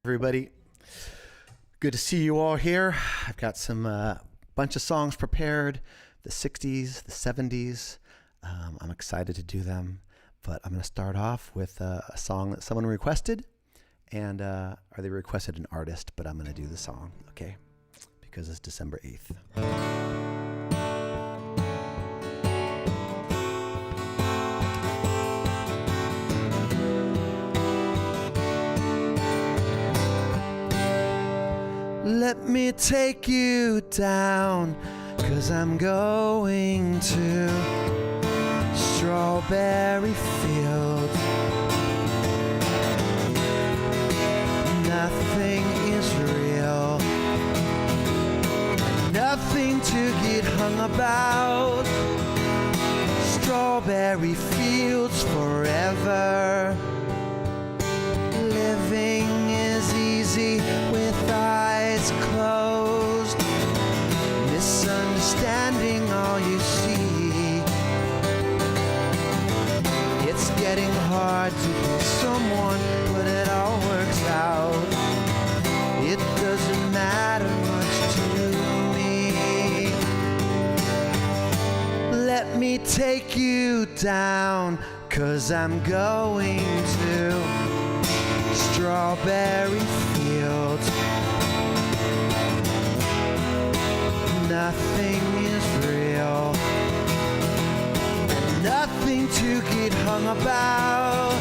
Everybody, good to see you all here. I've got some bunch of songs prepared, the 60s, the 70s. I'm excited to do them, but I'm going to start off with a song that someone requested, and or they requested an artist, but I'm going to do the song, okay? Because it's December 8th. Let me take you down, 'cause I'm going to strawberry fields. Nothing is real, nothing to get hung about. Strawberry fields forever. Living is easy with eyes closed, misunderstanding all you see. It's getting hard to be someone, but it all works out. It doesn't matter much to me. Let me take you down, 'cause I'm going to strawberry fields. Nothing is real, nothing to get hung about.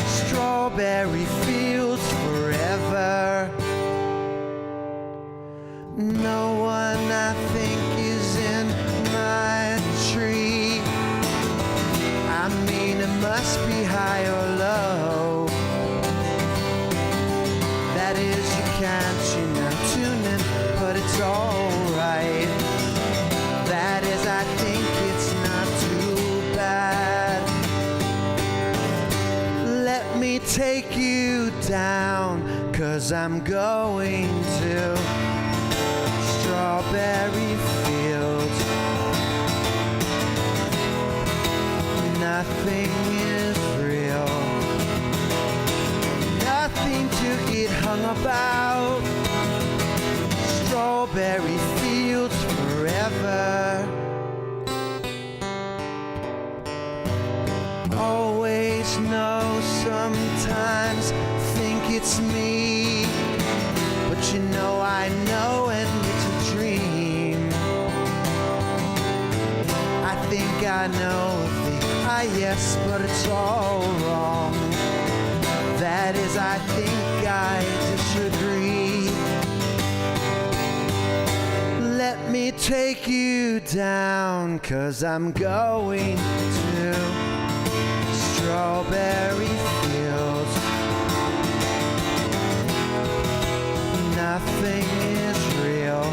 Strawberry fields forever. No one I think is in my tree. I mean, it must be high or low. That is, you can't, tune in, but it's alright. That is, I think it's not too bad. Let me take you down, 'cause I'm going to strawberry fields. Nothing is real, nothing to get hung about. Strawberry fields forever. Always know, sometimes think it's me, but I know, and it's a dream. I think I know yes, but it's all wrong. That is, I think I disagree. Let me take you down, 'cause I'm going to strawberry fields. Nothing is real,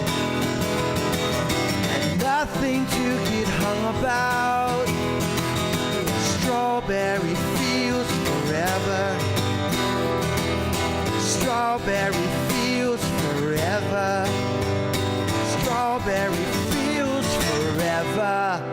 and nothing to get hung about. Strawberry fields forever. Strawberry fields forever. Strawberry fields forever.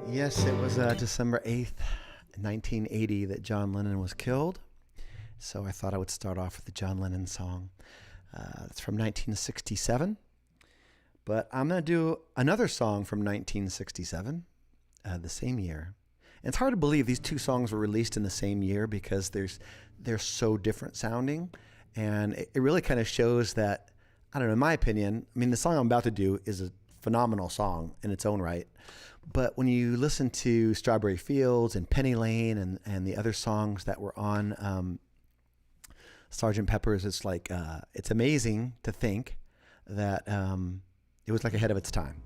Yes, it was December 8th, 1980 that John Lennon was killed. So I thought I would start off with the John Lennon song. It's from 1967. But I'm going to do another song from 1967, the same year. And it's hard to believe these two songs were released in the same year because they're so different sounding. And it really kind of shows that, I don't know, in my opinion, I mean, the song I'm about to do is a phenomenal song in its own right. But when you listen to Strawberry Fields and Penny Lane and the other songs that were on Sgt. Pepper's, it's like, it's amazing to think that it was like ahead of its time.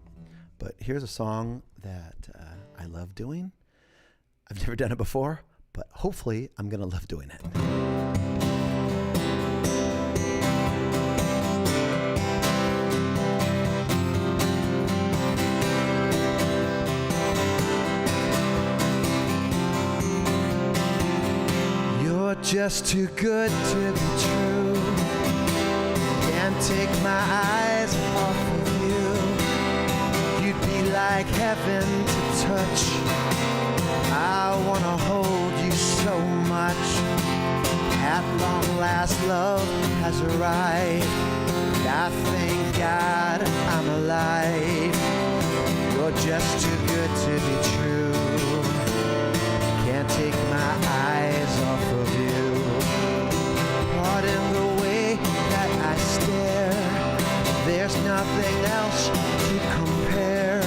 But here's a song that I love doing. I've never done it before, but hopefully I'm going to love doing it. just too good to be true. Can't take my eyes off of you. You'd be like heaven to touch. I wanna hold you so much. At long last, love has arrived. I thank God I'm alive. You're just too good to be true. Can't take my eyes off of you. Pardon the way that I stare. There's nothing else to compare.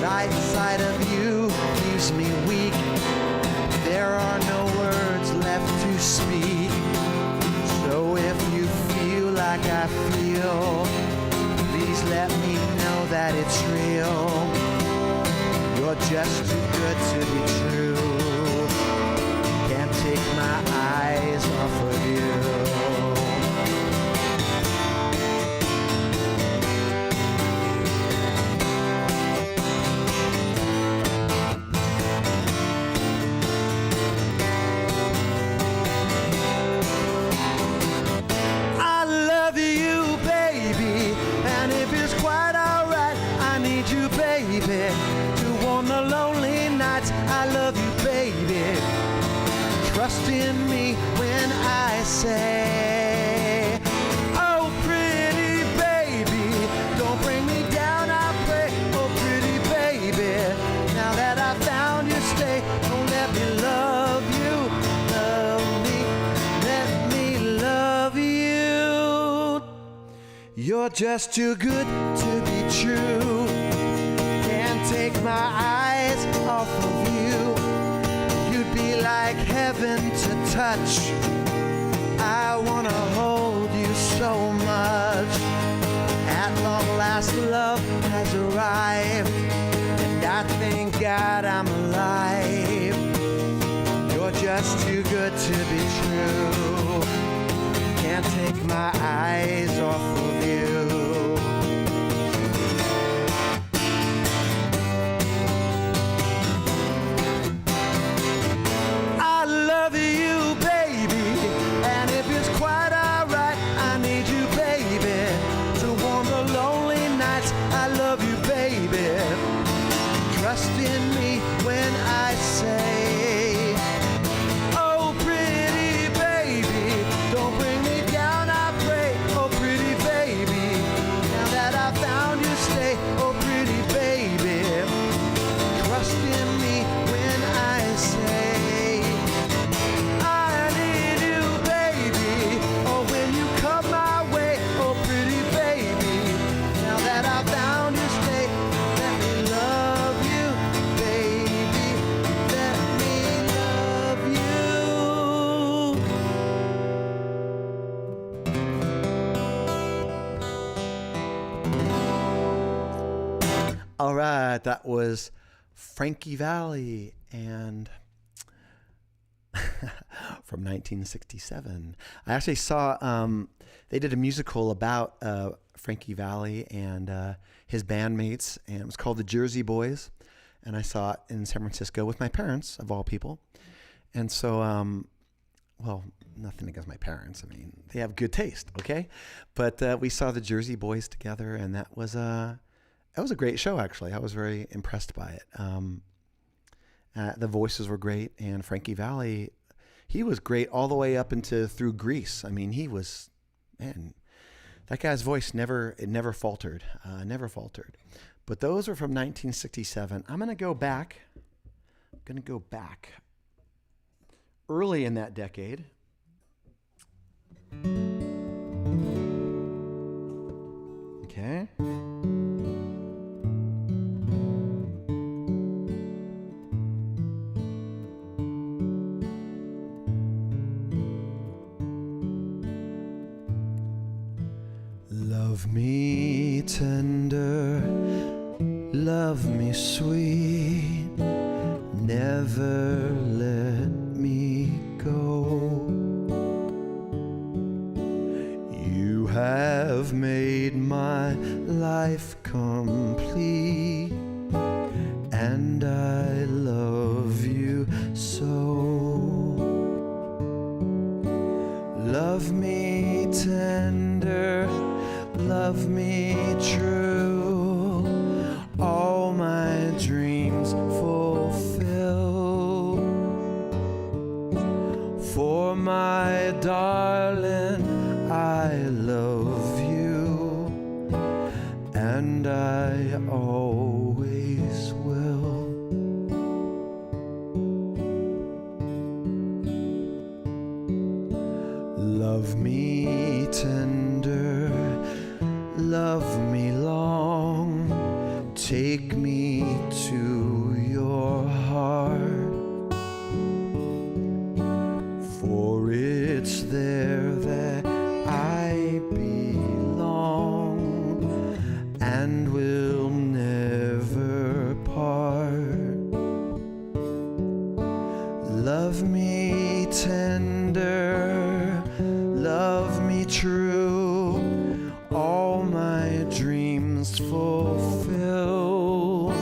Right side of you leaves me weak. There are no words left to speak. So if you feel like I feel, please let me know that it's real. You're just too good to be true. Can't take my eyes off of you. To warm the lonely nights, I love you, baby. Trust in me when I say, oh, pretty baby, don't bring me down, I pray. Oh, pretty baby, now that I found you, stay. Don't let me love you, love me, let me love you. You're just too good to be true. Take my eyes off of you. You'd be like heaven to touch. I wanna hold you so much. At long last, love has arrived, and I thank God I'm alive. You're just too good to be true. Can't take my eyes off of you. Trust in me when I say, oh, pretty baby, don't bring me down, I pray. Oh, pretty baby, now that I found you, stay. Oh, pretty baby, trust in me when I say, I need you, baby. Oh, when you come my way. Oh, pretty baby, now that I found you, stay. Let me love you. All right, that was Frankie Valli and from 1967. I actually saw they did a musical about Frankie Valli and his bandmates, and it was called The Jersey Boys. And I saw it in San Francisco with my parents, of all people. And so, well, nothing against my parents. I mean, they have good taste, okay? But we saw The Jersey Boys together, and that was a great show, actually. I was very impressed by it. The voices were great, and Frankie Valli, he was great all the way up through Grease. I mean, he was, man, that guy's voice never faltered, never faltered. But those were from 1967. I'm going to go back early in that decade. Okay. Love me tender, love me sweet, never let me go. You have made my life complete, and I love you so. Love me tender, love me true, all my dreams fulfill. For my darling, I love you, and I always will. Love me tender, love me long, take me to your heart, for it's there that I belong and will never part. Love me tender, love me true, all my dreams fulfill.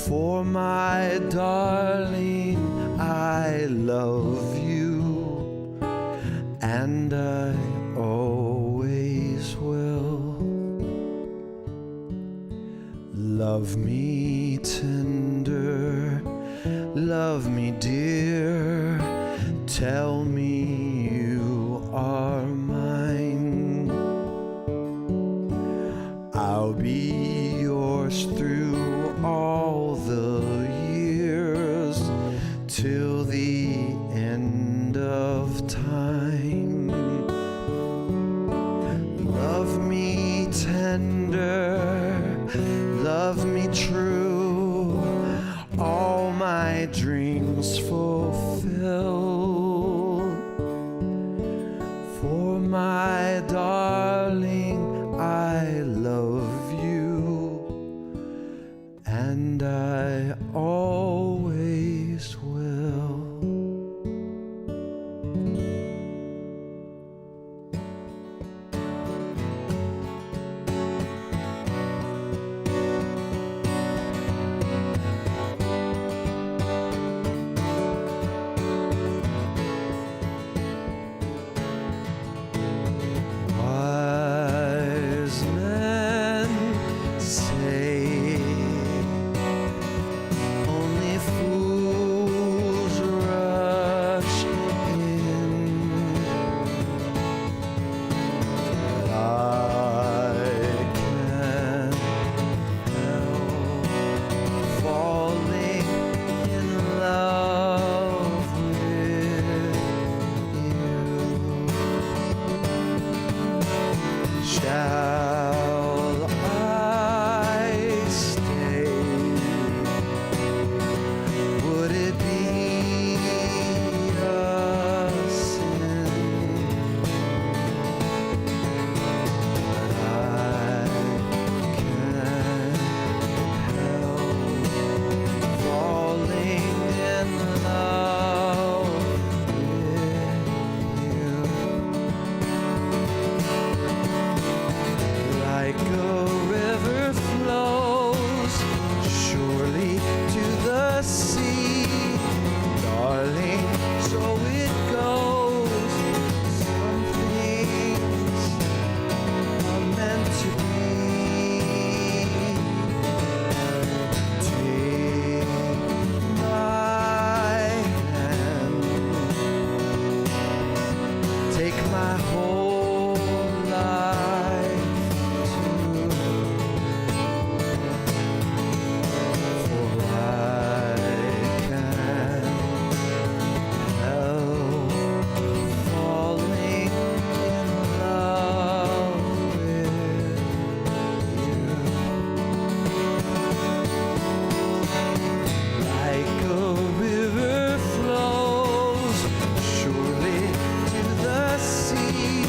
For my darling, I love you, and I always will. Love me tender, love me dear, tell me you are mine. I'll be yours through all the years, till the end of time. Love me tender, love me true, all my dreams fulfill. For my darling, I love you, and I always will. Wise men say only fools rush in, but I can't help falling in love with you. Shall I stay? Would it be a sin? But I can't help falling in love with you. Like a river flows surely to the sea, darling, so it goes. Some things are meant to be. Take my hand, take my whole life too, for I can't help falling in love with you. Like a river flows surely to the sea,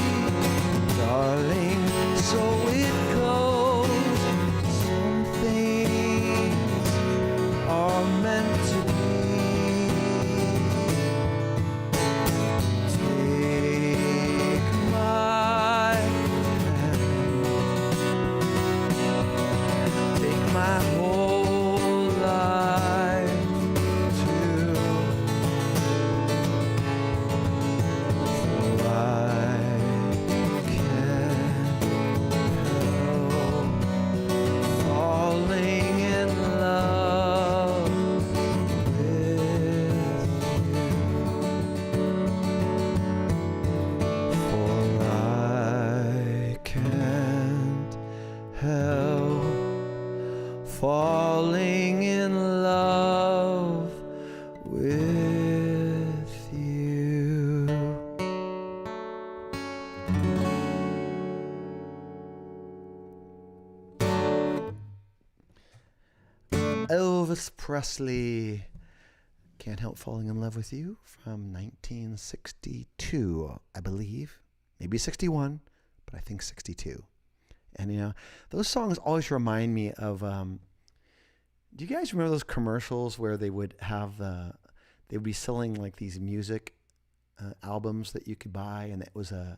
Elvis Presley, Can't Help Falling in Love with You from 1962, I believe. Maybe 61, but I think 62. And, you know, those songs always remind me of, do you guys remember those commercials where they would have, they would be selling like these music albums that you could buy, and it was a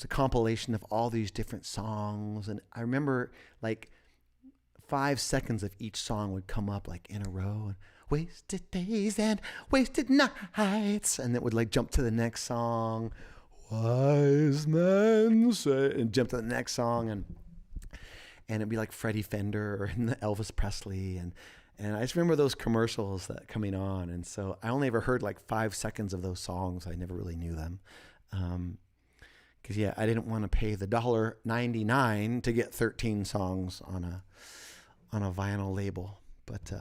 compilation of all these different songs. And I remember like 5 seconds of each song would come up like in a row, and wasted days and wasted nights, and it would like jump to the next song, wise men say, and jump to the next song, and it'd be like Freddie Fender and Elvis Presley, and I just remember those commercials that coming on. And so I only ever heard like 5 seconds of those songs. I never really knew them. Because yeah, I didn't want to pay the $1.99 to get 13 songs on a vinyl label. But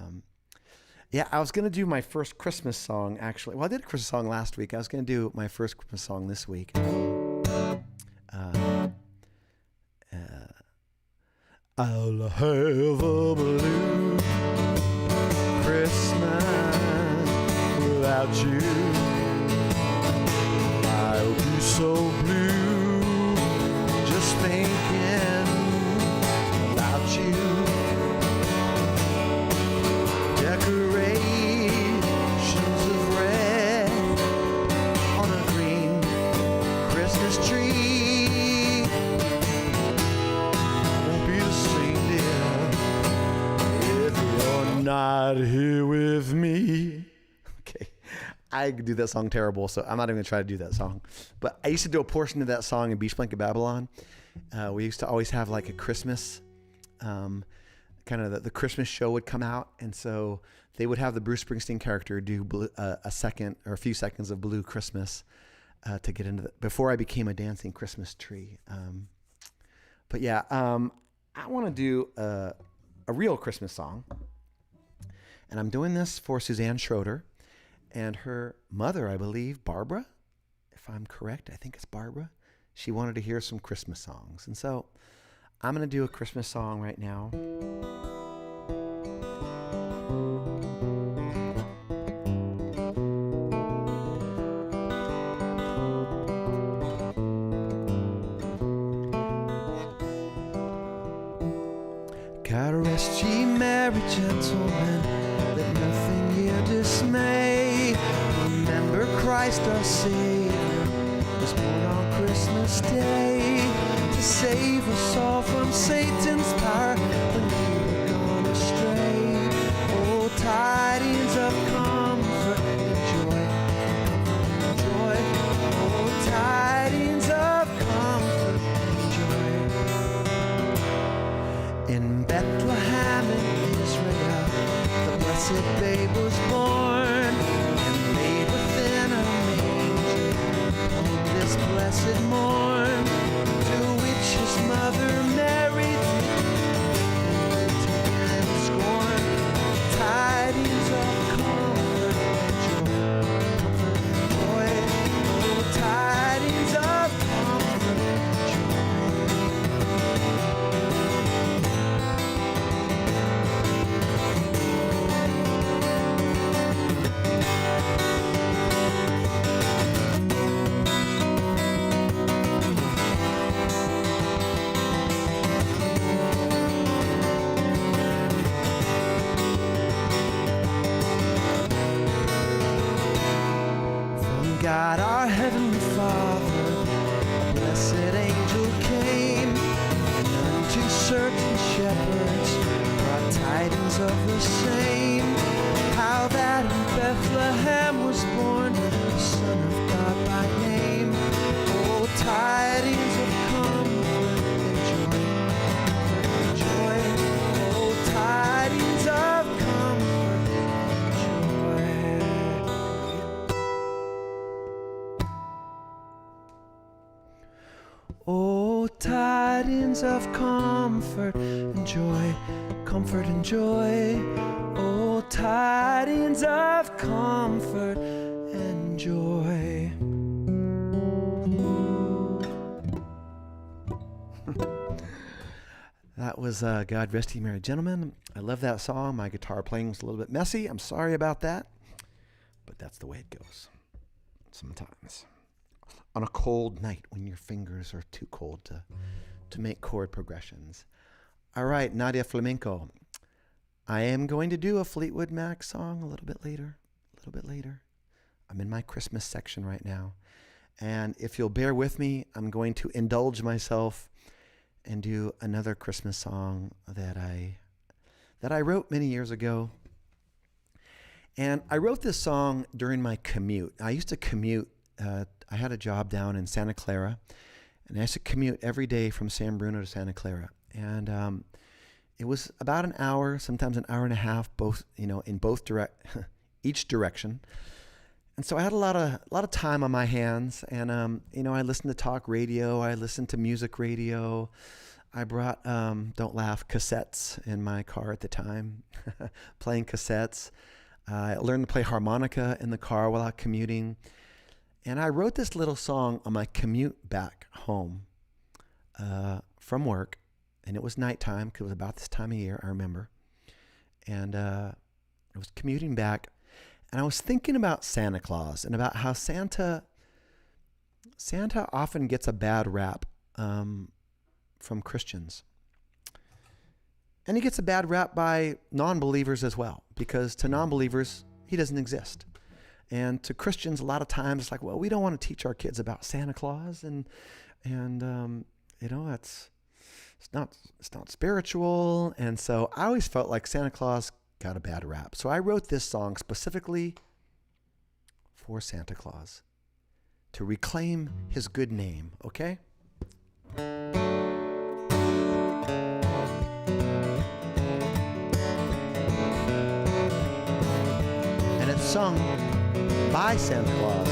yeah, I was gonna do my first Christmas song actually. Well, I did a Christmas song last week. I was gonna do my first Christmas song this week. I'll have a blue Christmas without you. I'll be so blue just thinking about you. Decorations of red on a green Christmas tree won't be the same, dear, if you're not here with me. Okay, I do that song terrible, so I'm not even gonna try to do that song. But I used to do a portion of that song in Beach Blanket Babylon. We used to always have like a Christmas, kind of the Christmas show would come out, and so they would have the Bruce Springsteen character do a second or a few seconds of Blue Christmas to get into before I became a dancing Christmas tree. But yeah, I want to do a real Christmas song, and I'm doing this for Suzanne Schroeder and her mother, I believe, Barbara. If I'm correct, I think it's Barbara. She wanted to hear some Christmas songs, and so I'm going to do a Christmas song right now. God rest ye merry gentlemen, let nothing here dismay. Remember Christ our Savior was born on Christmas Day to save us all from Satan's power when we were gone astray. Oh, tidings of comfort and joy, joy. Oh, tidings of comfort and joy. In Bethlehem in Israel, the blessed babe was born and laid within a manger on this blessed morn, to which his mother Mary did take and scorn. Tidings of comfort and joy, comfort and joy. Oh, tidings of comfort and God our heavenly Father, a blessed angel came, and unto certain shepherds brought tidings of the same, how that in Bethlehem was born the Son of God by name. Oh, tidings of comfort and joy, oh, tidings of comfort and joy. Oh, tidings of comfort and joy, comfort and joy. Oh, tidings of comfort and joy. That That was God Rest Ye Merry Gentlemen. I love that song. My guitar playing was a little bit messy. I'm sorry about that, but that's the way it goes sometimes. On a cold night when your fingers are too cold to make chord progressions. All right, Nadia Flamenco. I am going to do a Fleetwood Mac song a little bit later. I'm in my Christmas section right now. And if you'll bear with me, I'm going to indulge myself and do another Christmas song that I wrote many years ago. And I wrote this song during my commute. I used to commute. I had a job down in Santa Clara, and I used to commute every day from San Bruno to Santa Clara. And it was about an hour, sometimes an hour and a half, in each direction. And so I had a lot of time on my hands, and I listened to talk radio, I listened to music radio. I brought don't laugh cassettes in my car at the time, playing cassettes. I learned to play harmonica in the car while out commuting, and I wrote this little song on my commute back home from work, and it was nighttime because it was about this time of year, I remember, and I was commuting back. And I was thinking about Santa Claus and about how Santa often gets a bad rap from Christians. And he gets a bad rap by non-believers as well, because to non-believers, he doesn't exist. And to Christians, a lot of times it's like, well, we don't want to teach our kids about Santa Claus, and it's not spiritual. And so I always felt like Santa Claus got a bad rap. So I wrote this song specifically for Santa Claus to reclaim his good name, okay? And it's sung by Santa Claus.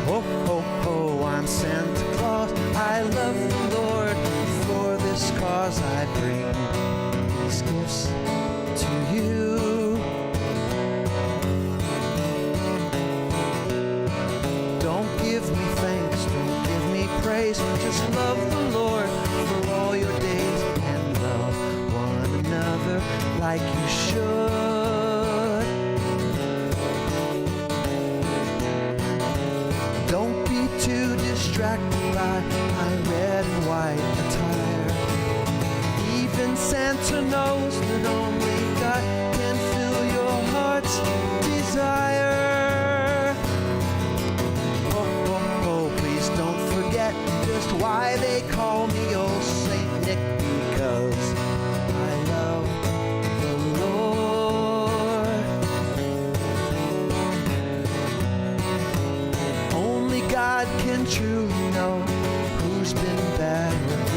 Ho, ho, ho, I'm Santa Claus. I love the Lord. For this cause I bring these gifts to you. Don't give me thanks, don't give me praise, just love the Lord for all your days and love one another like you should. Don't be too distracted by my red and white attire. Even Santa knows that only God can fill your heart's desire. Oh, oh, oh, please don't forget just why they call me old Saint Nick, because I love the Lord. Only God can truly know who's been bad or good.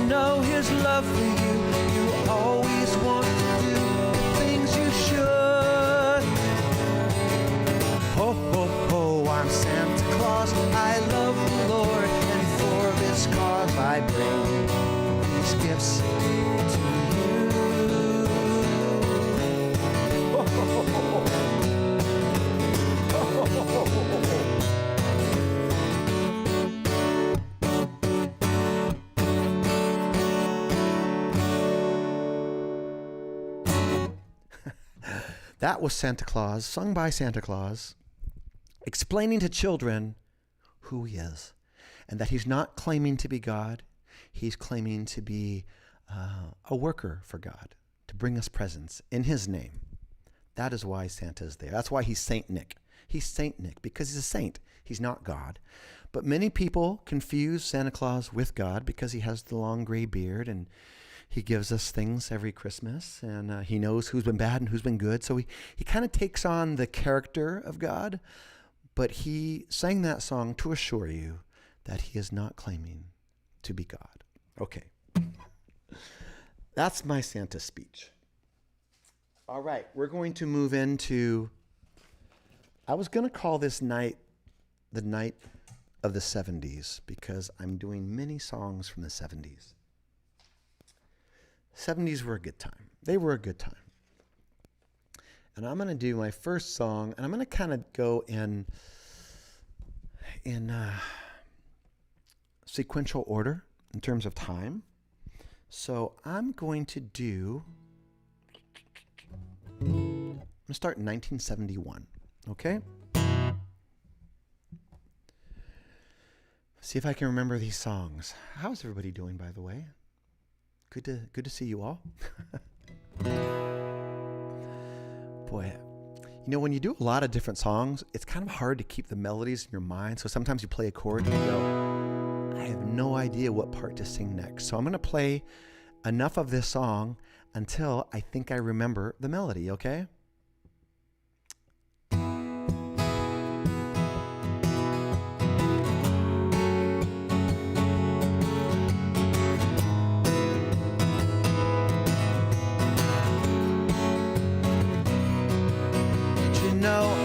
Know his love for you, you always want to do the things you should. Ho, ho, ho, I'm Santa Claus, I love the Lord, and for this cause I bring these gifts to you. Ho, ho, ho, ho. Ho, ho, ho, ho, ho, ho. That was Santa Claus, sung by Santa Claus, explaining to children who he is, and that he's not claiming to be God. He's claiming to be a worker for God, to bring us presents in his name. That is why Santa's there. That's why he's Saint Nick. He's Saint Nick because he's a saint. He's not God. But many people confuse Santa Claus with God because he has the long gray beard, and he gives us things every Christmas, and he knows who's been bad and who's been good. So he kind of takes on the character of God, but he sang that song to assure you that he is not claiming to be God. Okay. That's my Santa speech. All right, we're going to move into, I was going to call this night the night of the 70s because I'm doing many songs from the 70s. 70s were a good time. They were a good time. And I'm going to do my first song, and I'm going to kind of go in sequential order in terms of time. So I'm going to start in 1971, okay? See if I can remember these songs. How's everybody doing, by the way? Good to see you all. Boy, when you do a lot of different songs, it's kind of hard to keep the melodies in your mind. So sometimes you play a chord and you go, I have no idea what part to sing next. So I'm going to play enough of this song until I think I remember the melody, okay?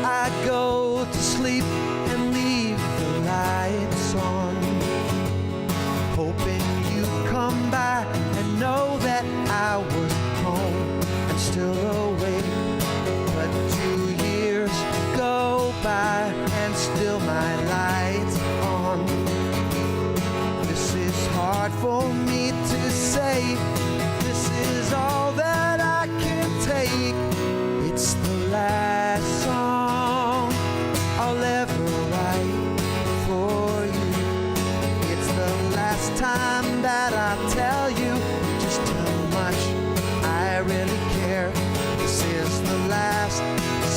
I go to sleep and leave the lights on, hoping you'd come by and know that I was home and still awake. But 2 years go by and still my light's on. This is hard for me to say. This is all that I can take. It's the last song I'll ever write for you. It's the last time that I tell you just how much I really care. This is the last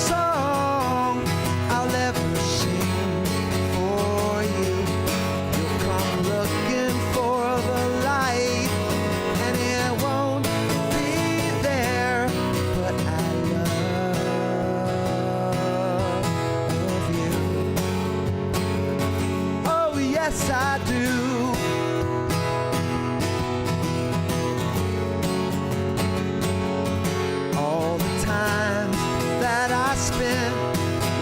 song I'll ever sing for you. You'll come looking for the light and it won't be there, but I yes, I do. All the times that I spent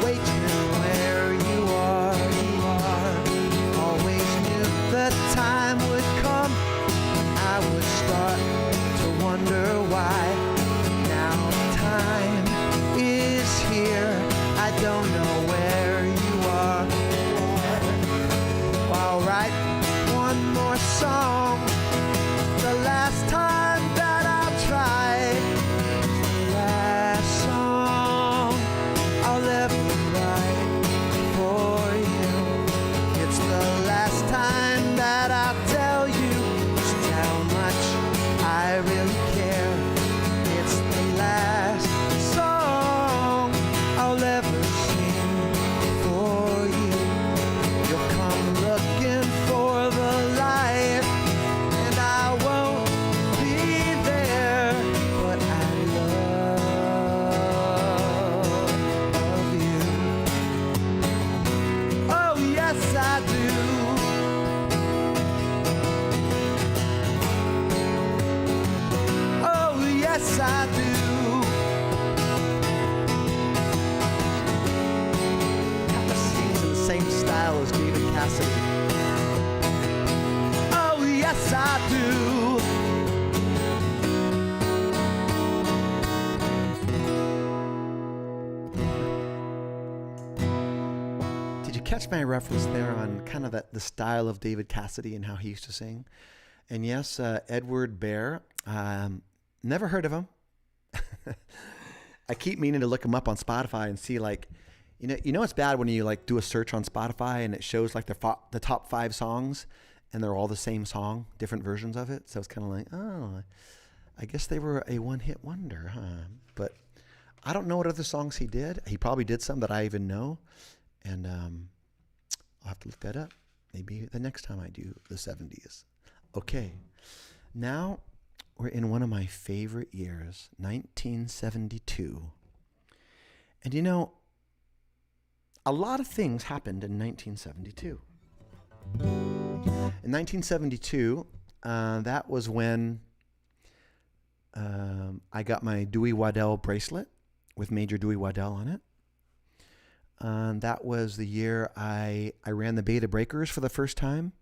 waiting where you are, always knew the time would come. I would start to wonder why. Now time is here. I don't know where you are. I'll write one more song, the last time that I'll try, the last song I'll ever write for you. It's the last time that I'll tell you just how much I really care. It's the last song I'll ever sing for you. You'll come looking for the light, and I won't be there, but I love you. Oh, yes, I do. Oh, yes, I do. Kind of sings in the same style as David Cassidy. Oh, yes, I do. Did you catch my reference there on kind of the style of David Cassidy and how he used to sing? And yes, Edward Bear. Never heard of him. I keep meaning to look him up on Spotify and see, like, you know it's bad when you like do a search on Spotify and it shows like the top 5 songs and they're all the same song, different versions of it. So it's kind of like, oh, I guess they were a one-hit wonder, huh? But I don't know what other songs he did. He probably did some that I even know, and I'll have to look that up. Maybe the next time I do the 70s. Okay, now we're in one of my favorite years, 1972. And a lot of things happened in 1972. In 1972, that was when I got my Dewey Waddell bracelet with Major Dewey Waddell on it. That was the year I ran the Beta Breakers for the first time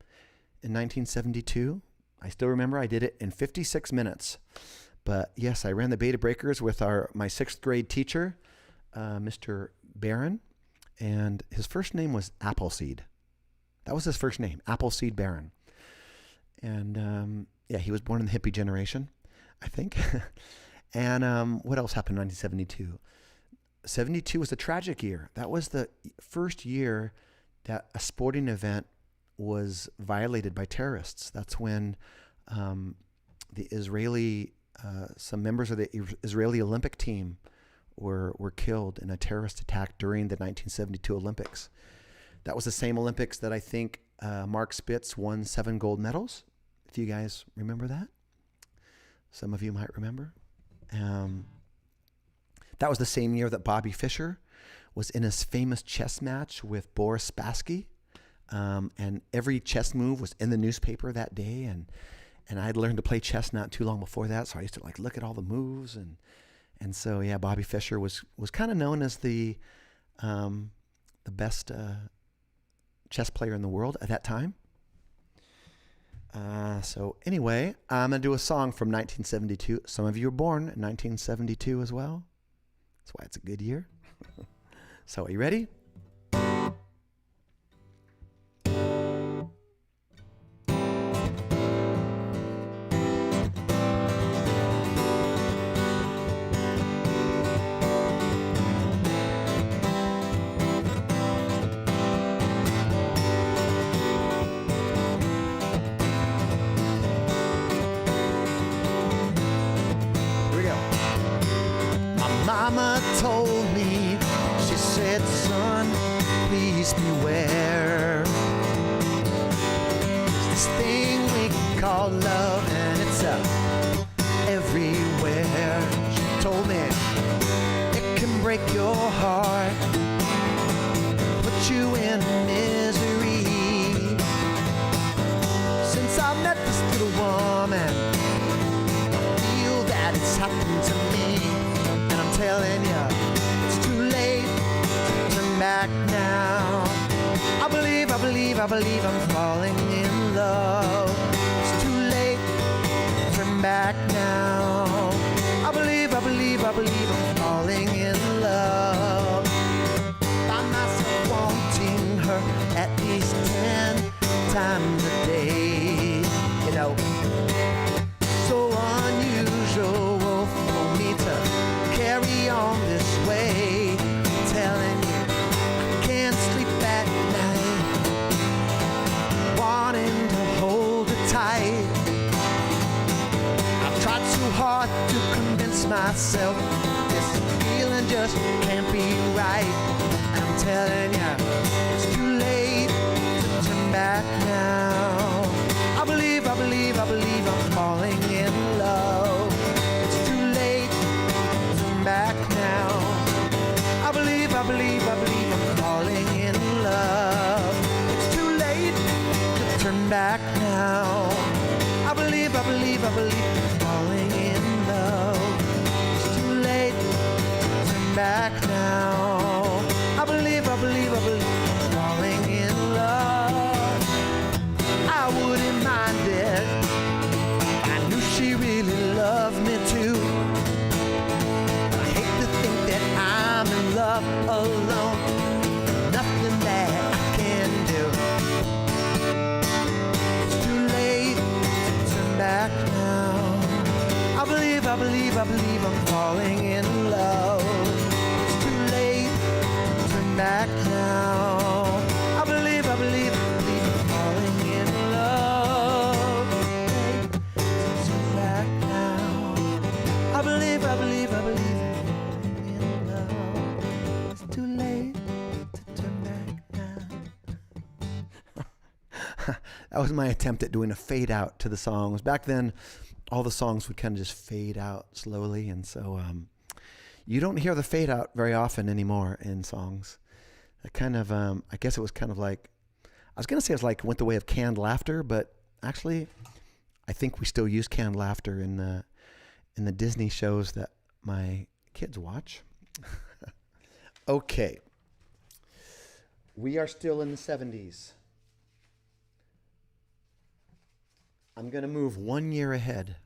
in 1972. I still remember I did it in 56 minutes. But yes, I ran the Beta Breakers with my 6th grade teacher, Mr. Barron, and his first name was Appleseed. That was his first name, Appleseed Barron. And yeah, he was born in the hippie generation, I think. And what else happened in 1972? 72 was a tragic year. That was the first year that a sporting event was violated by terrorists. That's when the Israeli, some members of the Israeli Olympic team were killed in a terrorist attack during the 1972 Olympics. That was the same Olympics that I think Mark Spitz won 7 gold medals. If you guys remember that. Some of you might remember. That was the same year that Bobby Fischer was in his famous chess match with Boris Spassky. And every chess move was in the newspaper that day. And I had learned to play chess not too long before that. So I used to like look at all the moves. And so, yeah, Bobby Fischer was kind of known as the best chess player in the world at that time. So anyway, I'm going to do a song from 1972. Some of you were born in 1972 as well. That's why it's a good year. So are you ready? Mama told me, she said, son, please beware. There's this thing we call love, and it's everywhere. She told me it can break your heart, put you in misery. Since I met this little woman, I feel that it's happened to me. Telling you, it's too late to turn back now. I believe I'm falling in love. It's too late to turn back now. I believe I'm falling in love. Find myself wanting her at least 10 times a day. You know, so unusual for me to carry on this way. I'm telling you, I can't sleep at night, wanting to hold her tight. I've tried so hard to convince myself this feeling just can't be right. And I'm telling you, it's too late to turn back now. I believe I'm falling in love. It's too late back now. I believe I'm falling in love. It's too late to turn back now. I believe I'm falling in love. It's too late to turn back now. I believe I'm falling in love. I wouldn't mind it if I knew she really loved me too. I'm in love alone, nothing that I can do. It's too late to turn back now. I believe I'm falling in love. It's too late to turn back now. I believe I'm falling in love. To turn back now. I believe too late to turn back now. That was my attempt at doing a fade out to the songs. Back then, all the songs would kind of just fade out slowly. And so you don't hear the fade out very often anymore in songs. That kind of, I guess it was kind of like, I was going to say it was like went the way of canned laughter, but actually I think we still use canned laughter in the Disney shows that my kids watch. Okay. We are still in the 70s. I'm going to move 1 year ahead.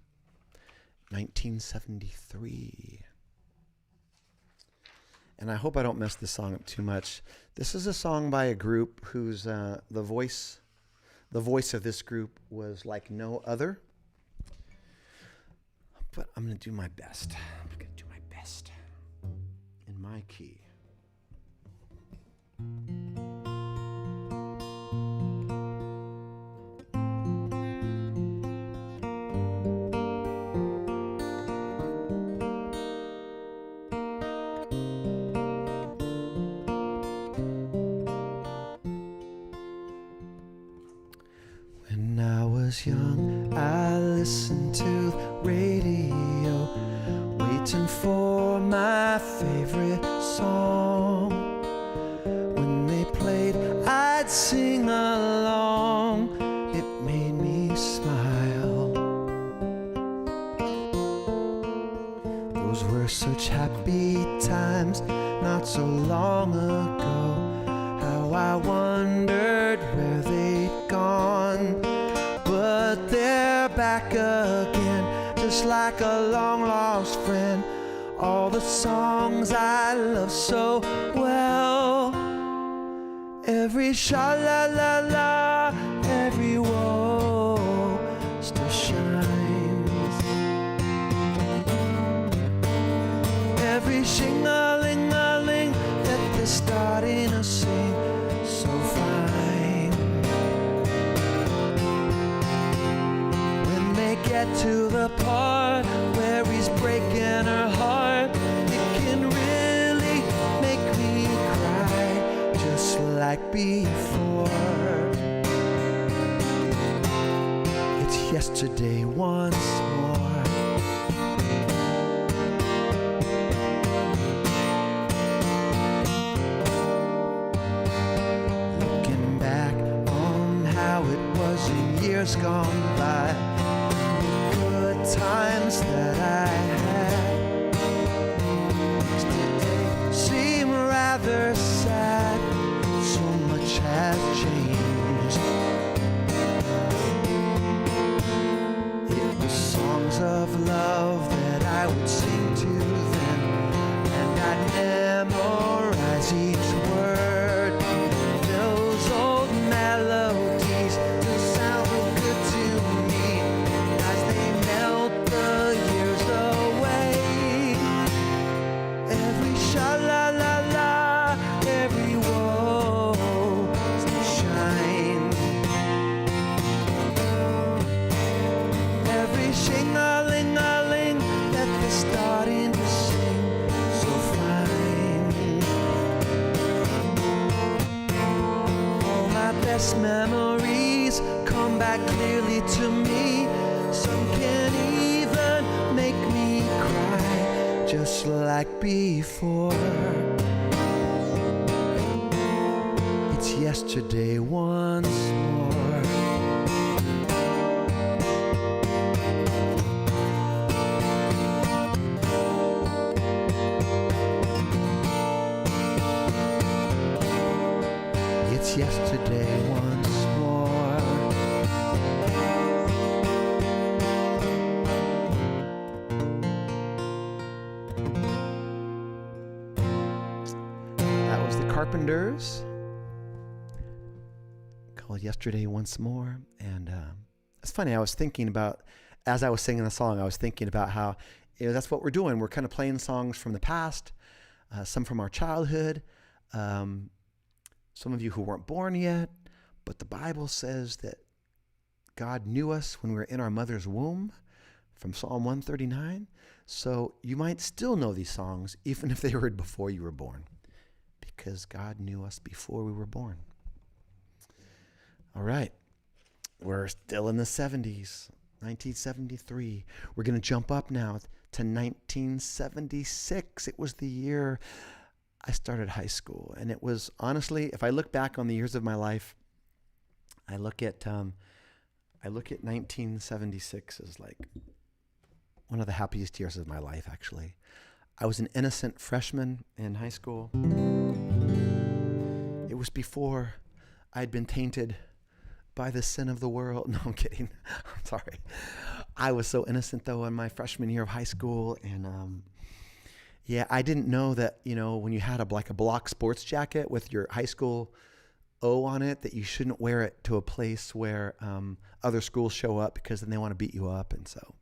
1973. And I hope I don't mess this song up too much. This is a song by a group whose the voice The voice of this group was like no other. But I'm going to do my best. I'm going to do my best in my key. When I was young, I listened to the radio, waiting for my favorite song. When they played, I'd sing along. It made me smile. Those were such happy times not so long ago. How I wondered where they'd gone. But they're back again, just like a long-lost friend. All the songs I love so well. Every sha-la-la-la, every woe still shines. Every shing-a-ling-a-ling that they're starting to sing so fine. When they get to the part where he's breaking her heart, it can really make me cry, just like before. It's yesterday once more. Looking back on how it was in years gone by, the times that I had today seem rather sad. So much has changed. It was songs of love that I would sing to them, and I'd memorize each word. Those old melodies still sound so good to me as they melt the years away. Every sha-la-la-la, every woe still shine. Every shing-a-ling-a-ling that they're starting to sing so fine. All my best memories come back clearly to me. Some can even make me cry, just like before. It's yesterday once more. It's yesterday once more. That was the Carpenters, called Yesterday Once More. And it's funny, I was thinking about, as I was singing the song, I was thinking about how, that's what we're doing. We're kind of playing songs from the past, some from our childhood, some of you who weren't born yet, but the Bible says that God knew us when we were in our mother's womb, from Psalm 139. So you might still know these songs, even if they were before you were born, because God knew us before we were born. All right. We're still in the 70s, 1973. We're going to jump up now to 1976. It was the year I started high school. And it was, honestly, if I look back on the years of my life, I look at 1976 as like one of the happiest years of my life, actually. I was an innocent freshman in high school. It was before I'd been tainted by the sin of the world. No, I'm kidding. I'm sorry. I was so innocent, though, in my freshman year of high school. And I didn't know that, when you had a block sports jacket with your high school O on it that you shouldn't wear it to a place where other schools show up, because then they want to beat you up. And so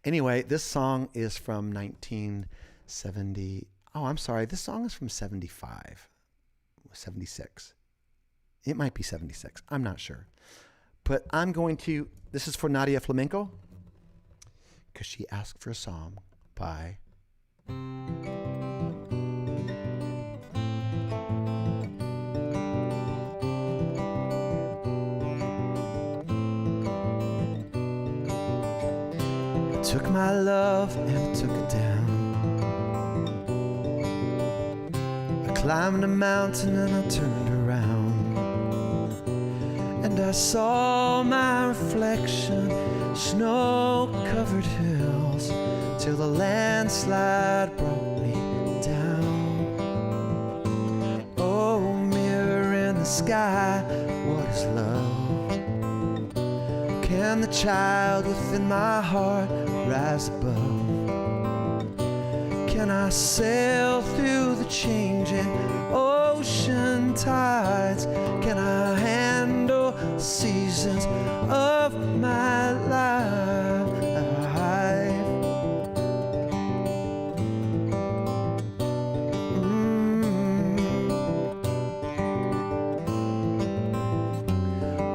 anyway, this song is from 1970. Oh, I'm sorry. This song is from 75, 76. It might be 76. I'm not sure. But this is for Nadia Flamenco, because she asked for a song by took my love and took it down. I climbed a mountain and I turned around, and I saw my reflection, snow-covered hills, till the landslide brought me down. Oh, mirror in the sky, what is love? Can the child within my heart rise above? Can I sail through the changing ocean tides? Can I handle seasons of my life?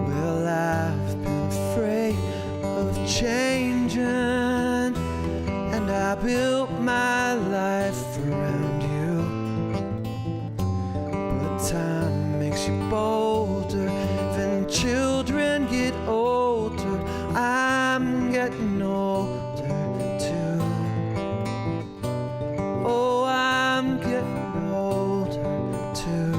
Well, I've been afraid of changing, and I built my life around you. But time makes you bolder, when children get older. I'm getting older too. Oh, I'm getting older too.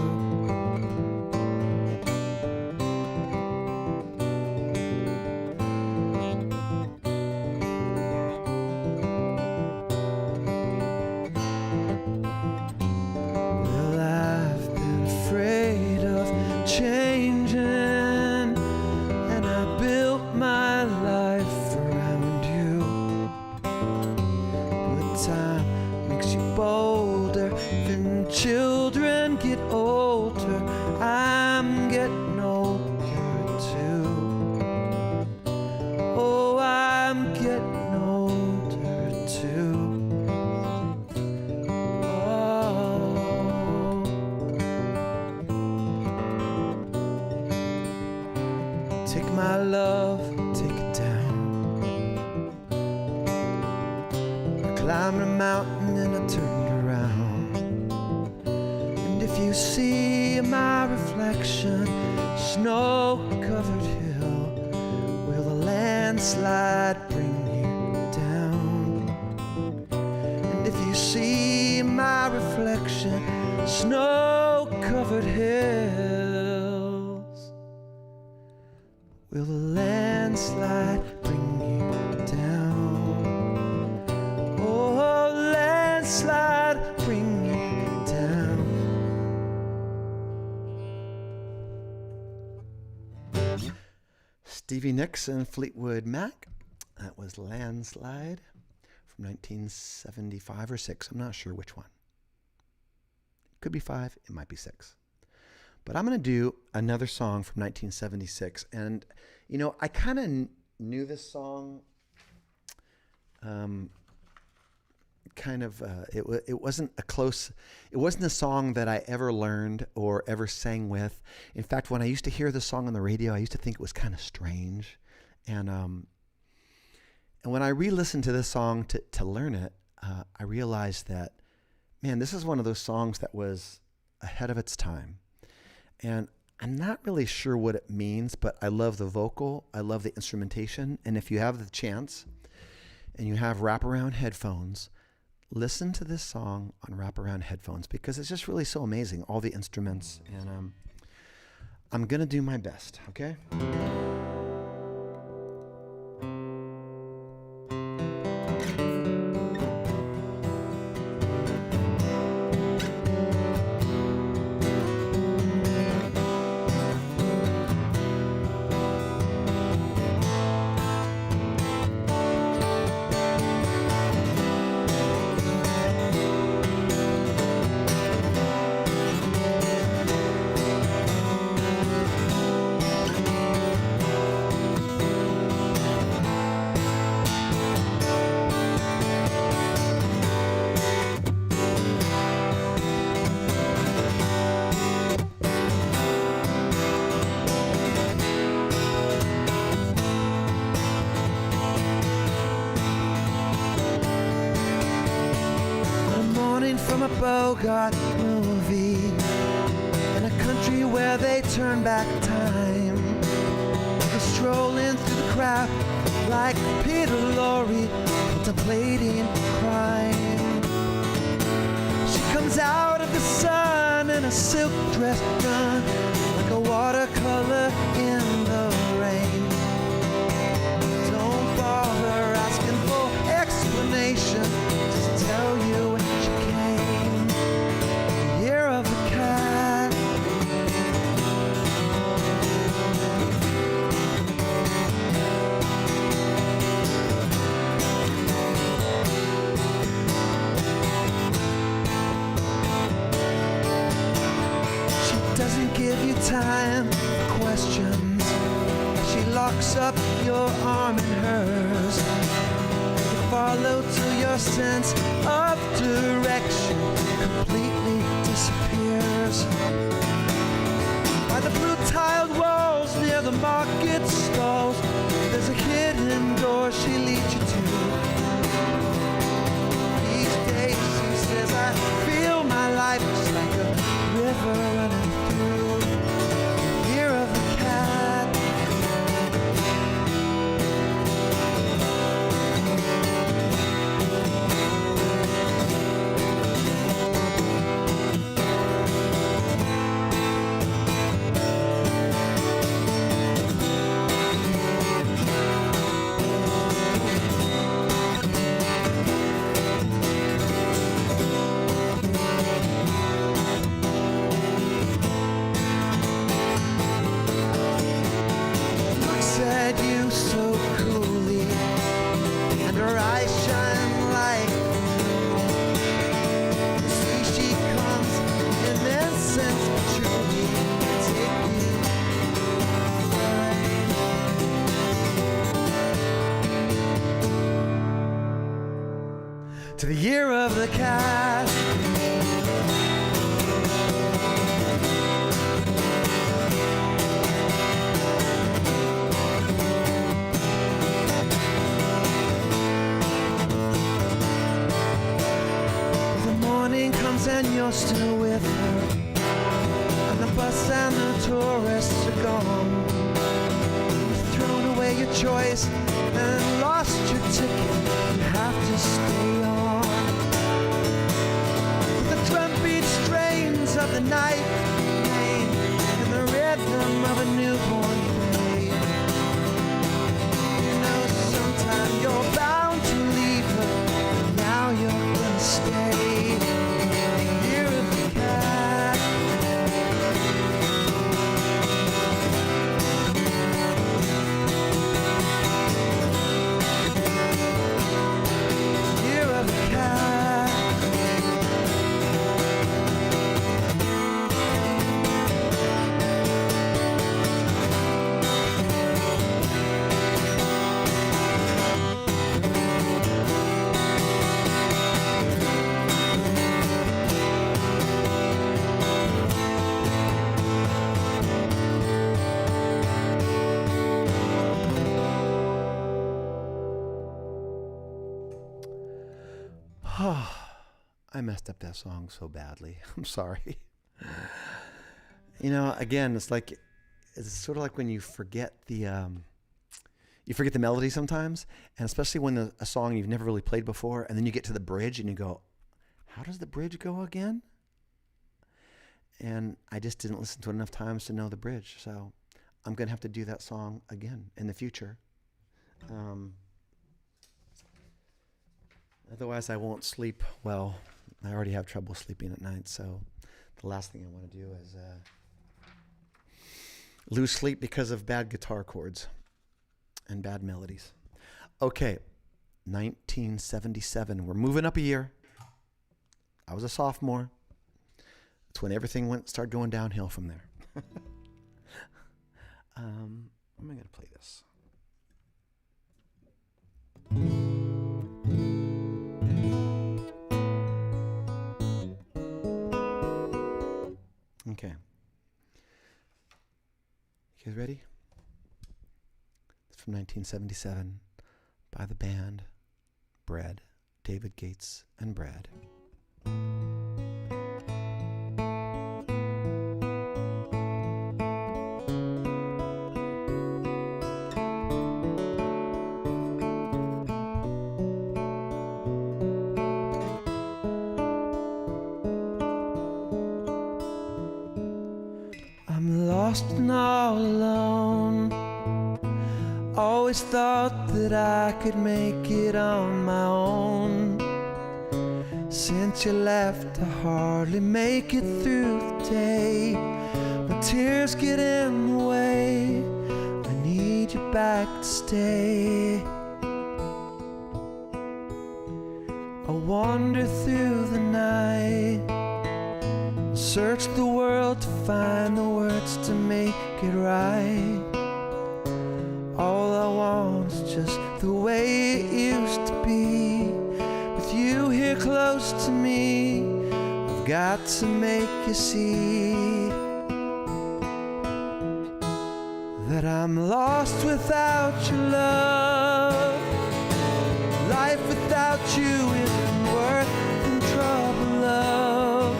Well, I've been afraid of changing, and I built my life around you. But time makes you bolder, when children get older. I'm getting older too. Oh, I'm getting older too. Oh. Take my love, take it down. I climbed a mountain and I turned around, and if you see my reflection, snow-covered hill, will the landslide bring you down? And if you see my reflection, snow-covered hills, will the landslide bring you down? Oh, landslide bring you down. Stevie Nicks and Fleetwood Mac. That was Landslide from 1975 or 6. I'm not sure which one. It could be 5. It might be 6. But I'm going to do another song from 1976. And, you know, I kind of knew this song. It wasn't a song that I ever learned or ever sang with. In fact, when I used to hear the song on the radio, I used to think it was kind of strange. And when I re-listened to this song to learn it, I realized that, man, this is one of those songs that was ahead of its time. And I'm not really sure what it means, but I love the vocal. I love the instrumentation. And if you have the chance and you have wraparound headphones, listen to this song on wraparound headphones, because it's just really so amazing, all the instruments. And I'm going to do my best, okay? from a Bogart movie, in a country where they turn back time. We're strolling through the crowd like Peter Lorre, contemplating crime. She comes out of the sun in a silk dress done like a watercolor in the rain. Don't bother asking for explanation, just tell you when she came. The year of the cat. Doesn't give you time for questions. She locks up your arm in hers. You follow till your sense of direction completely disappears. By the blue tiled walls near the market stalls, there's a hidden door she leads you to. These days she says, I feel my life is like a river running through. Year of the cat. To the year of the cat. The morning comes and you're still with her, and the bus and the tourists are gone. You've thrown away your choice and lost your ticket. You have to stay on. The drumbeat strains of the night rain and the rhythm of a newborn babe. You know sometime you're bound to leave her, and now you're gonna stay. Year of the cat. Year of the cat. I messed up that song so badly. I'm sorry. You know, again, it's sort of like when you forget the melody sometimes, and especially when a song you've never really played before, and then you get to the bridge and you go, how does the bridge go again? And I just didn't listen to it enough times to know the bridge, so I'm going to have to do that song again in the future. Otherwise, I won't sleep well. I already have trouble sleeping at night, so the last thing I want to do is lose sleep because of bad guitar chords and bad melodies. Okay, 1977. We're moving up a year. I was a sophomore. That's when everything started going downhill from there. I'm going to play this. Okay. You guys ready? It's from 1977 by the band Bread, David Gates and Brad. I'm lost and all alone. Always thought that I could make it on my own. Since you left, I hardly make it through the day. My tears get in the way. I need you back to stay. I wander through the night, search the world to find the words to make it right. All I want is just the way it used to be. With you here close to me, I've got to make you see that I'm lost without your love. Life without you isn't worth the trouble of.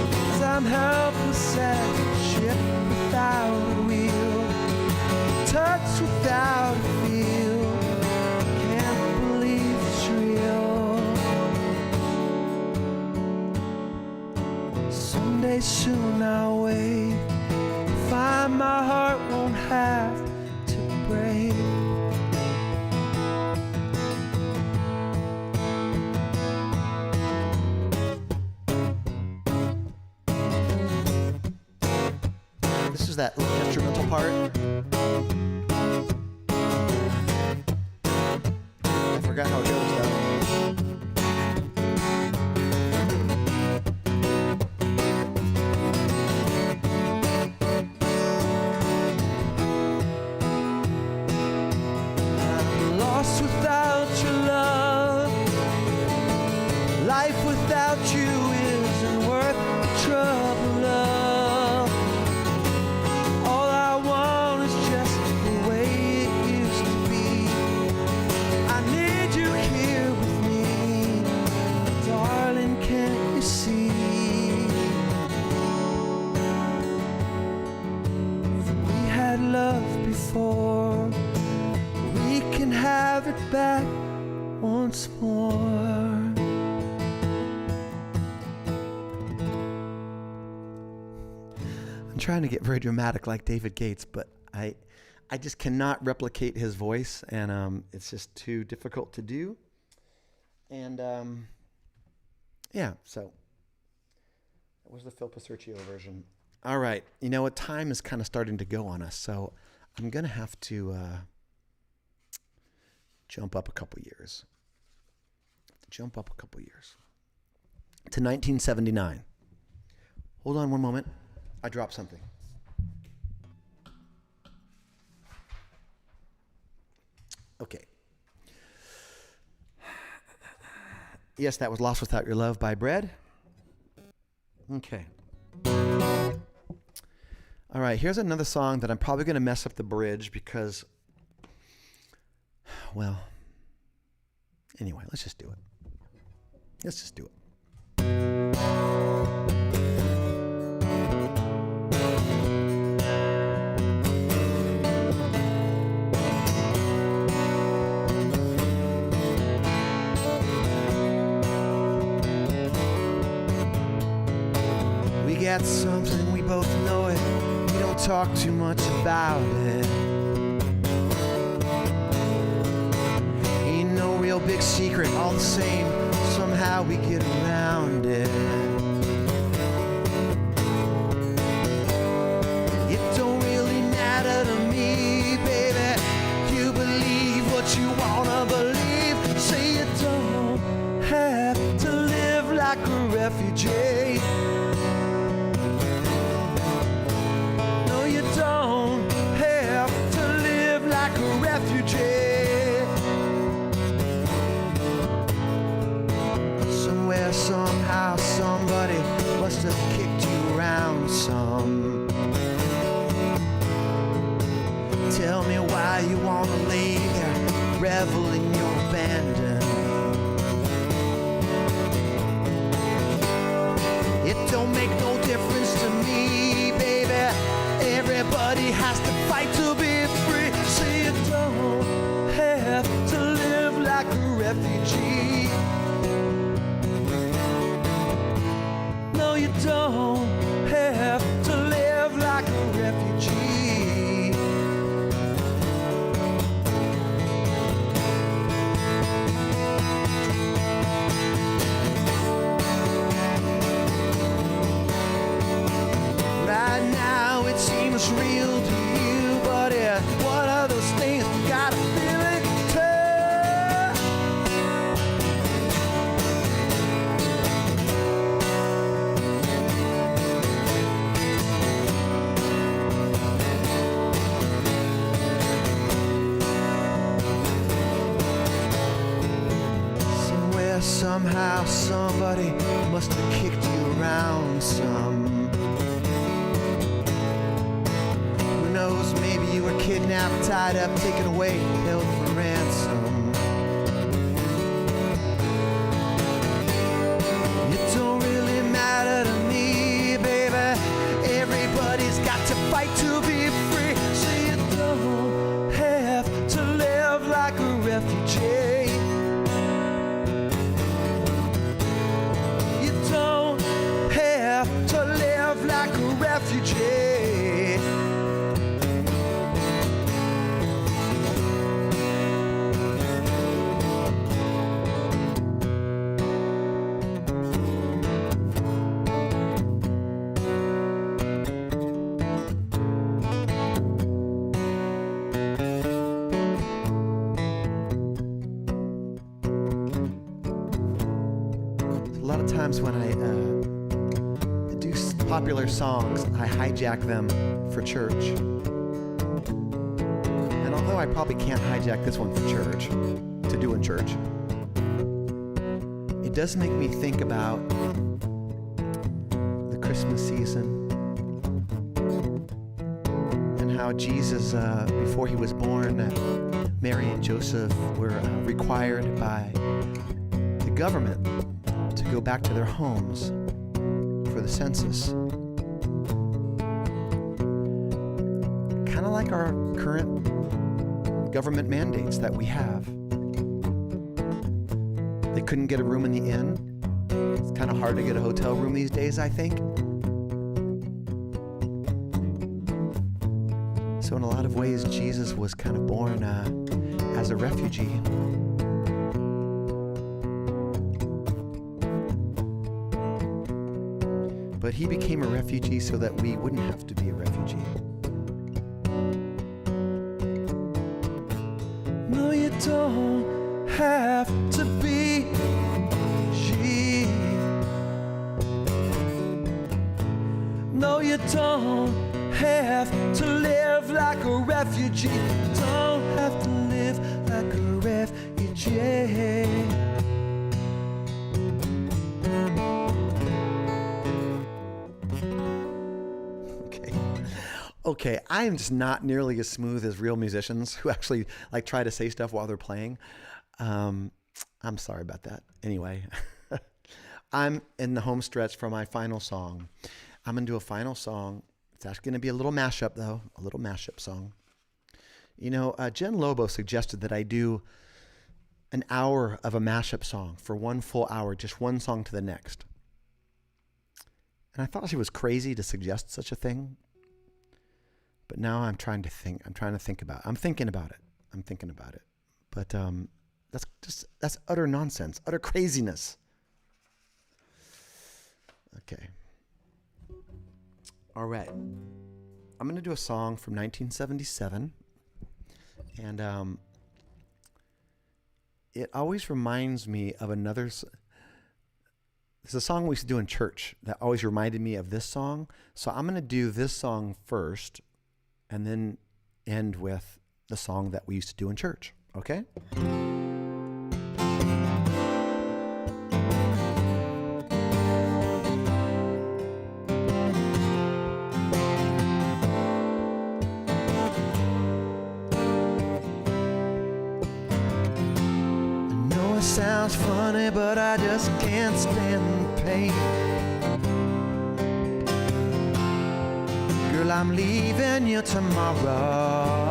'Cause I'm helpless as a ship without a wheel, touch without a feel. Can't believe it's real. Someday soon I'll wake, find my heart won't have to break. This is that little instrumental part. I forgot how it goes though. I'm lost without your love. Life without you isn't worth the trouble of. All I want is just the way it used to be. I need you here with me, darling, can't you see? If we had love before, we can have it back once more. I'm trying to get very dramatic like David Gates, but I just cannot replicate his voice, and it's just too difficult to do. And yeah, so that was the Phil Passerchio version. All right, you know what? Time is kind of starting to go on us, so I'm gonna have to jump up a couple years. To 1979. Hold on one moment. I dropped something. Okay. Yes, that was Lost Without Your Love by Bread. Okay. All right, here's another song that I'm probably going to mess up the bridge because, well, anyway, let's just do it. We got something, we both know it. We don't talk too much about it. Ain't no real big secret, all the same, somehow we get around it. It don't really matter to me, baby. You believe what you wanna believe. Say you don't have to live like a refugee. No, you don't have to live like a refugee. Somewhere, somehow, somebody must have kicked you around some. Tell me why you wanna lay there, revel in your abandon. It don't make no difference to me, baby. Everybody has to fight to be free. Say you don't have to live like a refugee. No, you don't have to live refugee. Right now it seems real to you, but it's one of those things you gotta feel it too. Somewhere, somehow, somebody must have kicked you around some. Who knows, maybe you were kidnapped, tied up, taken away, held for ransom. It don't really matter to me, baby. Everybody's got to fight to be free. So you don't have to live like a refugee. You don't have to live like a refugee. A lot of times when I do popular songs, I hijack them for church. And although I probably can't hijack this one for church, to do in church, it does make me think about the Christmas season and how Jesus, before he was born, Mary and Joseph were required by the government to go back to their homes for the census. Kind of like our current government mandates that we have. They couldn't get a room in the inn. It's kind of hard to get a hotel room these days, I think. So in a lot of ways, Jesus was kind of born as a refugee. But he became a refugee so that we wouldn't have to be a refugee. No, you don't have to be she. No, you don't have to live like a refugee. You don't have to live like a refugee. Okay, I am just not nearly as smooth as real musicians who actually like try to say stuff while they're playing. I'm sorry about that. Anyway, I'm in the home stretch for my final song. I'm going to do a final song. It's actually going to be a little mashup, though, a little mashup song. You know, Jen Lobo suggested that I do an hour of a mashup song for one full hour, just one song to the next. And I thought she was crazy to suggest such a thing. But now I'm trying to think about it. I'm thinking about it. But that's utter nonsense, utter craziness. Okay. All right. I'm going to do a song from 1977. And it always reminds me of another. It's a song we used to do in church that always reminded me of this song. So I'm going to do this song first and then end with the song that we used to do in church. Okay? Sounds funny, but I just can't stand the pain. Girl, I'm leaving you tomorrow.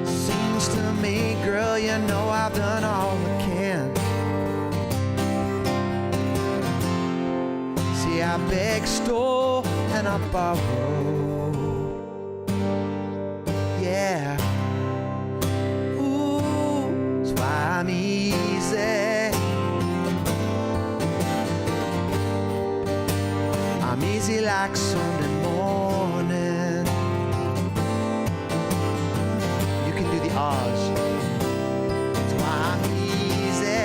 Seems to me, girl, you know I've done all I can. See, way I beg, stole, and I borrow. Yeah. Ooh, that's why I'm easy. I'm easy like Sunday morning. You can do the R's. That's why I'm easy.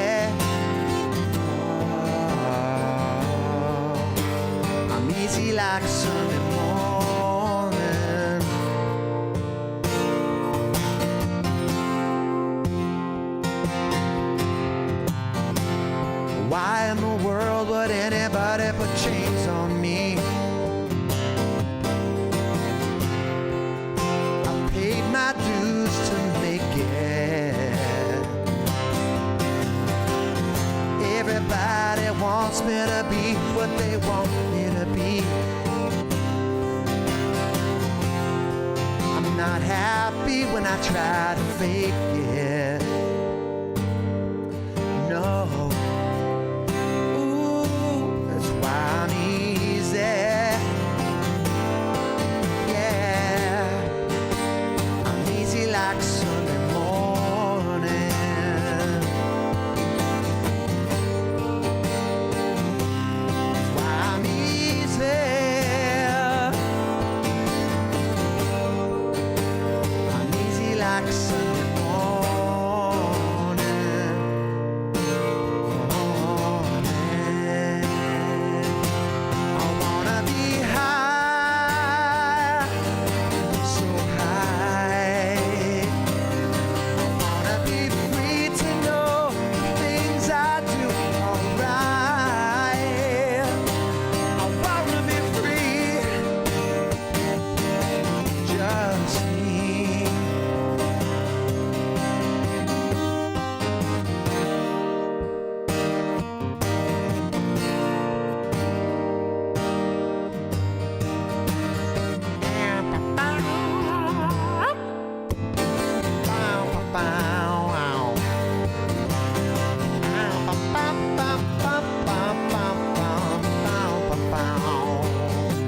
Oh, I'm easy like Sunday morning. Why in the world would anybody put chains on me? I paid my dues to make it. Everybody wants me to be what they want me to be. I'm not happy when I try to fake it. No. Like Sunday morning. That's why I'm easy. I'm easy like Sunday morning. I wanna be high, so high.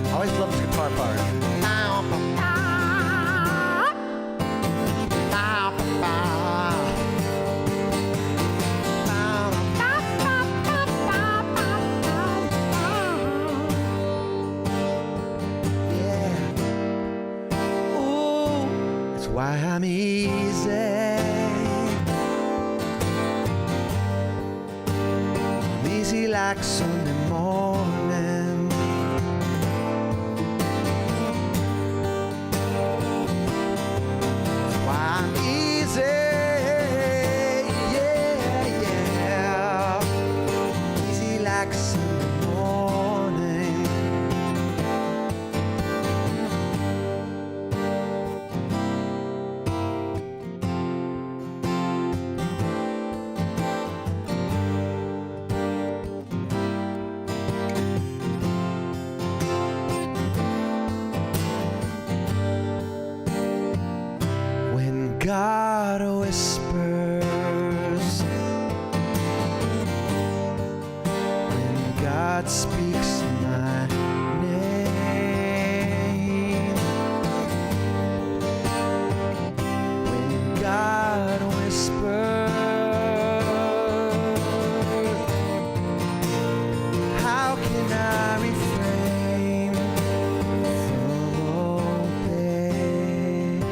I always love the guitar part. Yeah. Ooh, that's why I'm easy. I'm easy like Sunday morning. That's why I'm easy. Yeah, yeah. Easy like Sunday morning. God whispers, when God speaks my name, when God whispers, how can I refrain from obeying?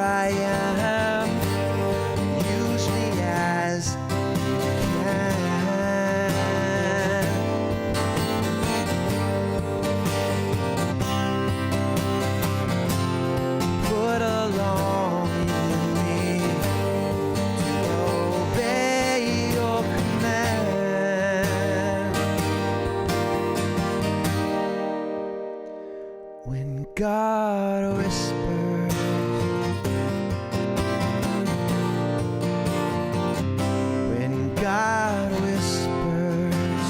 I am, use me as you can. Put along in me to obey your command. When God whispers, God whispers,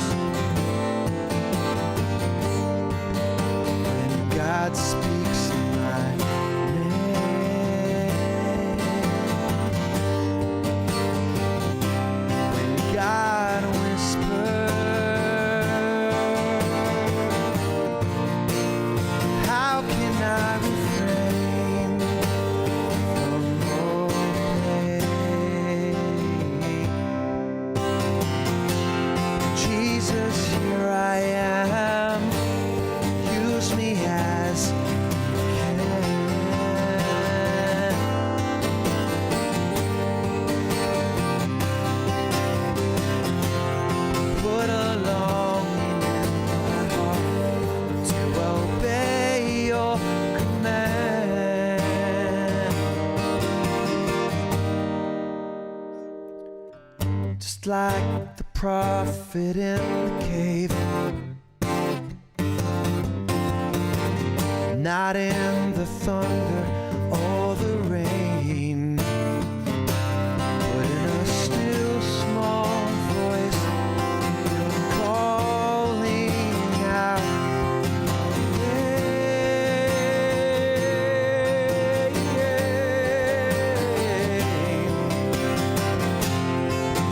when God speaks my name, when God Jesus, here I am. Use me as you can. Put a longing in my heart to obey your command. Just like the prophet in the cave, not in the thunder or the rain, but in a still small voice, you're calling out,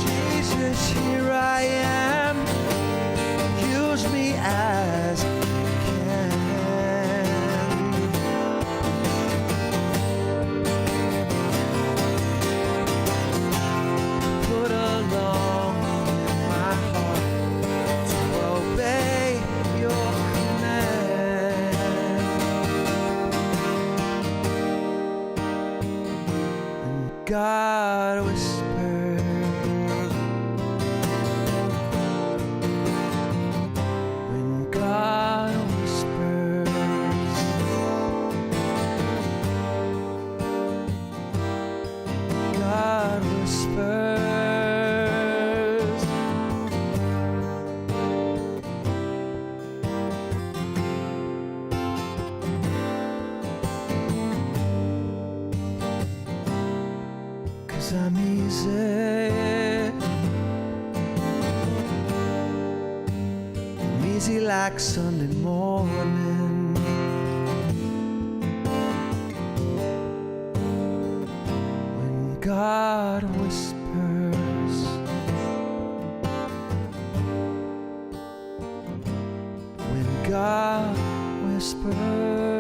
Jesus, here I am. Use me as you can. Put a longing in my heart to obey your command. And God whispers, when God whispers, God whispers. Cause I'm easy. I'm easy like Sunday morning. When God whispers, when God whispers.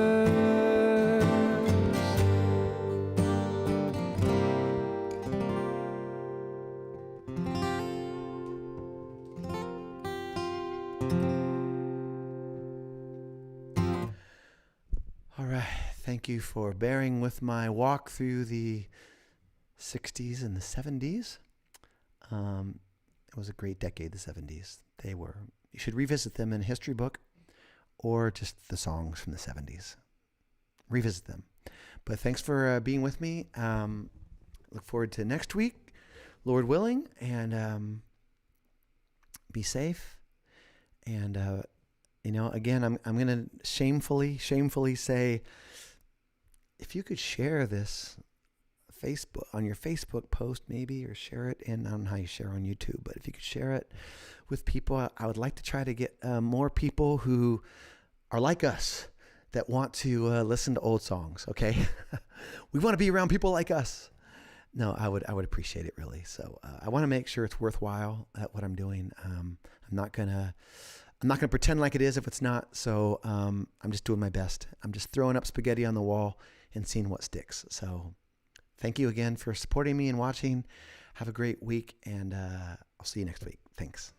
All right. Thank you for bearing with my walk through the 60s and the 70s. It was a great decade, the 70s. They were. You should revisit them in a history book or just the songs from the 70s. Revisit them. But thanks for being with me. Look forward to next week, Lord willing, and be safe. And again, I'm going to shamefully say, if you could share this Facebook on your Facebook post maybe, or share it in, I don't know how you share on YouTube, but if you could share it with people, I would like to try to get more people who are like us that want to listen to old songs. Okay. We want to be around people like us. No, I would appreciate it really. So I want to make sure it's worthwhile at what I'm doing. I'm not gonna pretend like it is if it's not. So I'm just doing my best. I'm just throwing up spaghetti on the wall and seeing what sticks. So thank you again for supporting me and watching. Have a great week, and I'll see you next week. Thanks.